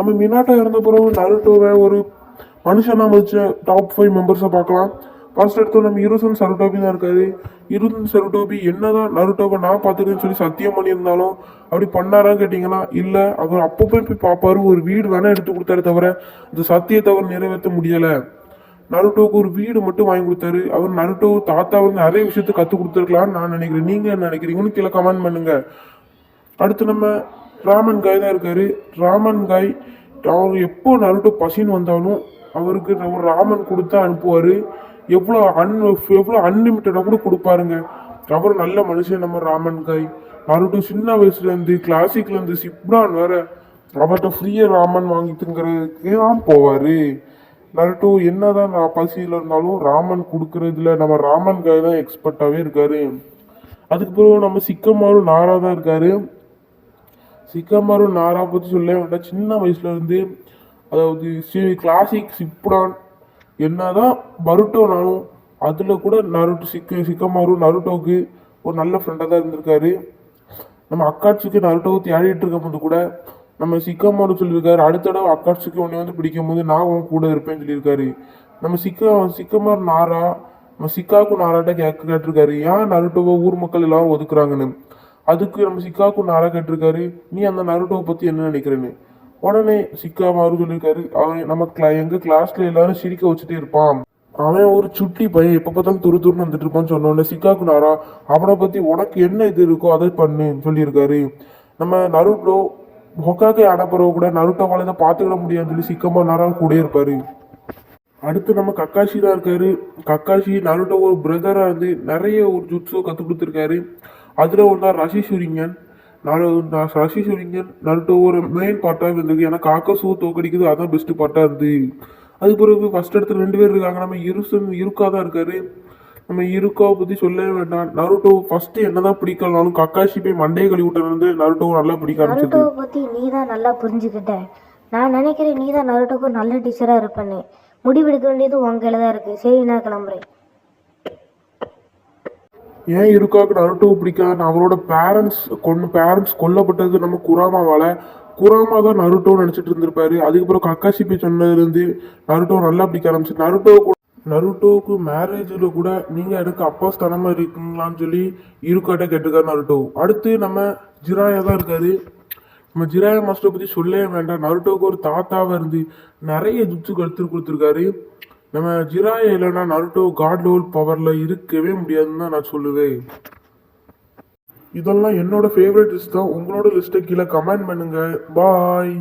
நம்ம மினாட்டா இறந்த பிறகு நருட்டோவை ஒரு மனுஷனா வச்ச டாப் 5 மெம்பர்ஸை பார்க்கலாம். ஃபர்ஸ்ட் எடுத்து நம்ம இருசன் சருட்டோபி தான் இருக்காரு. இருசன் சருட்டோபி என்னதான் நருட்டோவை நான் பார்த்துருக்கேன்னு சொல்லி சத்தியம் பண்ணியிருந்தாலும் அப்படி பண்ணாரான்னு கேட்டிங்கன்னா இல்லை. அவர் அப்பப்போ போய் பார்ப்பாரு, ஒரு வீடு வேணால் எடுத்து கொடுத்தாரு தவிர இந்த சத்தியத்தை அவர் நிறைவேற்ற முடியலை. நருட்டோவுக்கு ஒரு வீடு மட்டும் வாங்கி கொடுத்தாரு. அவர் நருட்டோ தாத்தா வந்து நிறைய விஷயத்த கற்றுக் கொடுத்துருக்கலாம்னு நான் நினைக்கிறேன். நீங்கள் என்ன நினைக்கிறீங்கன்னு கீழே கமெண்ட் பண்ணுங்க. அடுத்து நம்ம ராமன் காய் தான் இருக்காரு. ராமன் காய் அவர் எப்போ நருட்டோ பசின்னு வந்தாலும் அவருக்கு ஒரு ராமன் கொடுத்தா அனுப்புவார். எவ்வளோ அன்லிமிட்டடாக கூட கொடுப்பாருங்க. அவர் நல்ல மனுஷன் நம்ம ராமன் காய். நருட்டோ சின்ன வயசுலேருந்து கிளாசிக்லேருந்து சிப்ரான் வேற அவர்கிட்ட ஃப்ரீயாக ராமன் வாங்கிட்டுங்கிறதுக்கு தான் போவார். நருட்டோ என்னதான் பசியில் இருந்தாலும் ராமன் கொடுக்கறதுல நம்ம ராமன் காய் தான் எக்ஸ்பர்ட்டாகவே இருக்காரு. அதுக்கு பிறகு நம்ம சிக்கமாரு நாரா தான் இருக்காரு. சிக்கமாரு நாரா பற்றி சொல்ல வேண்டாம். சின்ன வயசுலேருந்து அதாவது கிளாசிக் சிப்ரான் என்னதான் பருட்டோனாலும் அதில் கூட சிக்கமாரு நருட்டோவுக்கு ஒரு நல்ல ஃப்ரெண்டாக தான் இருந்திருக்காரு. நம்ம அக்காட்சிக்கு நருட்டோவை தேடிட்டு இருக்கும் போது கூட நம்ம சிக்கமாரு சொல்லியிருக்காரு, அடுத்த தடவை அக்காட்சிக்கு உன்னை வந்து பிடிக்கும் போது நான் உன் கூட இருப்பேன்னு சொல்லியிருக்காரு. நம்ம சிக்கமாரு நாரா நம்ம சிக்காக்கு நாராட்ட கேட்டிருக்காரு, ஏன் நருட்டோவை ஊர் மக்கள் எல்லாரும் ஒதுக்குறாங்கன்னு. அதுக்கு நம்ம சிக்காக்கு நாரா கேட்டிருக்காரு, நீ அந்த நருட்டோவை பற்றி என்ன நினைக்கிறேன்னு. உடனே சிக்காமாரு சொல்லியிருக்காரு, அவன் நம்ம எங்கள் கிளாஸில் எல்லாரும் சிரிக்க வச்சுட்டே இருப்பான், அவன் ஒரு சுட்டி பையன், எப்போ பார்த்தாலும் துருன்னு வந்துட்டு இருப்பான்னு சொன்னோன்னே சிக்காக்கு நாரா அவனை பற்றி உனக்கு என்ன இது இருக்கோ அதை பண்ணுன்னு சொல்லியிருக்காரு. நம்ம நருட்டோ ஹொக்காக்கே அனுப்புறவ கூட நருட்டோவால தான் பார்த்துக்கிட முடியாதுன்னு சொல்லி சிக்கமா நாரா கூட இருப்பாரு. அடுத்து நம்ம கக்காஷி தான் இருக்காரு. கக்காஷி நருட்டோ ஒரு பிரதரா இருந்து நிறைய ஒரு ஜுட்ஸோ கற்றுக் கொடுத்துருக்காரு. அதில் ஒன்றா ரஷிஷுரிங்கன். ரஷிஷுரிங்கன் நருட்டோ ஒரு மெயின் பார்ட்டாக இருந்திருக்கு. ஏன்னா காக்கசூ தோக்கடிக்குது, அதான் பெஸ்ட் பார்ட்டாக இருந்து. அது பிறகு ஃபர்ஸ்ட் இடத்துல 2 பேர் இருக்காங்க. நம்ம இருக்கா தான் இருக்காரு. நம்ம இருக்காவை பற்றி சொல்லவே வேண்டாம். நருட்டோ ஃபர்ஸ்ட் என்னதான் பிடிக்கலனாலும் கக்காஷி போய் மண்டையை கழுவி விட்டு நருட்டோவை நல்லா பிடிக்க ஆரம்பிச்சது. நருட்டோவை பற்றி நீ தான் நல்லா புரிஞ்சுக்கிட்ட. நான் நினைக்கிறேன் நீ தான் நருட்டோக்கு நல்ல டீச்சராக இருப்பேன்னு. முடிவெடுக்க வேண்டியது உன் கையில் தான் இருக்குது. சரி, நான் கிளம்புறேன். ஏன் இருக்காக்கு நருட்டோவை பிடிக்காது? அவரோட பேரண்ட்ஸ் கொல்லப்பட்டது நம்ம குராமாவால். குராமா தான் நருட்டோன்னு நினச்சிட்டு இருந்திருப்பாரு. அதுக்கப்புறம் கக்காஷி போய் சொன்னதுலேருந்து நருட்டோ நல்லா பிடிக்க ஆரம்பிச்சு. நருட்டோவுக்கு மேரேஜில் கூட நீங்கள் எனக்கு அப்பா ஸ்தானமாக இருக்கீங்களான்னு சொல்லி இருக்காட்ட கேட்டிருக்காரு நருட்டோ. அடுத்து நம்ம ஜிராயா தான் இருக்காரு. நம்ம ஜிராயா மாஸ்டரை பற்றி சொல்லவே வேண்டாம். நருட்டோவுக்கு ஒரு தாத்தாவாக இருந்து நிறைய ஜுட்ஸு கருத்து கொடுத்துருக்காரு. நம்ம ஜிராயா இல்லைன்னா நருட்டோ காட் லெவல் பவரில் இருக்கவே முடியாதுன்னு தான் நான் சொல்லுவேன். இதெல்லாம் என்னோட ஃபேவரட் லிஸ்ட் தான். உங்களோட லிஸ்ட்டை கீழே கமெண்ட் பண்ணுங்கள். பாய்.